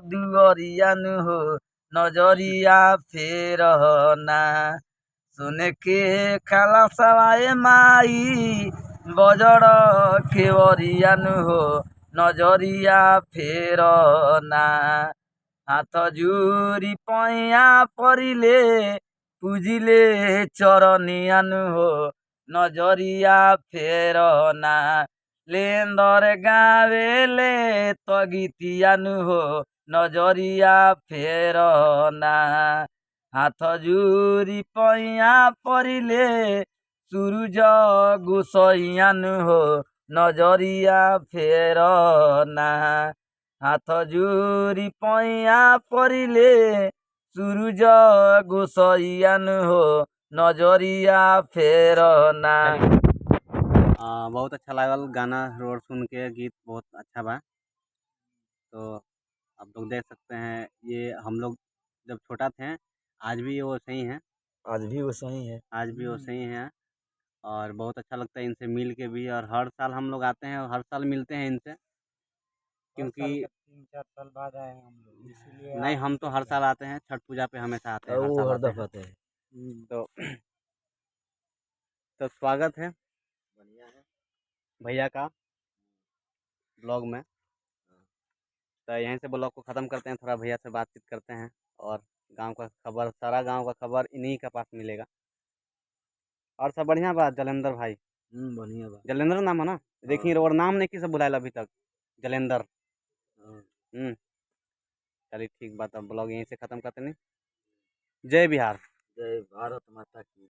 दुअरियन हो नजरिया फेरना सुन के खाला सवाए माई बजड़ केवरियन हो नजरिया फेरना हाथ जोड़ी पैया परिले पूजिले चरनियन हो नजरिया फेरना लेंदर गावेले तो गीतियन हो नजरिया फेरना हाथ जोड़ी पैया परिले सूरज गोसैयन हो नजरिया फेरना हाथ जोड़ी पैया परिले सूरज गोसैयन हो नजरिया फेरना। बहुत अच्छा लागल गाना रोड सुन के, गीत बहुत अच्छा बा। तो आप लोग देख सकते हैं, ये हम लोग जब छोटा थे, आज भी वो सही हैं, आज भी वो सही है। आज भी वो सही हैं। और बहुत अच्छा लगता है इनसे मिल के भी, और हर साल हम लोग आते हैं और हर साल मिलते हैं इनसे, क्योंकि 3-4 साल बाद आए हैं हम लोग, इसीलिए नहीं, हम तो हर साल आते हैं, छठ पूजा पे हमेशा आते हैं, हर वो साल हर आते दफा हैं। है। तो तो स्वागत है बढ़िया है भैया का ब्लॉग में। तो यहीं से ब्लॉग को ख़त्म करते हैं, थोड़ा भैया से बातचीत करते हैं, और गांव का खबर, सारा गांव का खबर इन्हीं के पास मिलेगा। और सब बढ़िया बात जलेंद्र भाई, बढ़िया बा। जलेंद्र नाम है ना? देखिए और नाम नहीं किसे बुलाया अभी तक, जलेंद्र। हम्म चलिए ठीक बात, अब ब्लॉग यहीं से ख़त्म करते नहीं। जय बिहार। जय भारत माता की।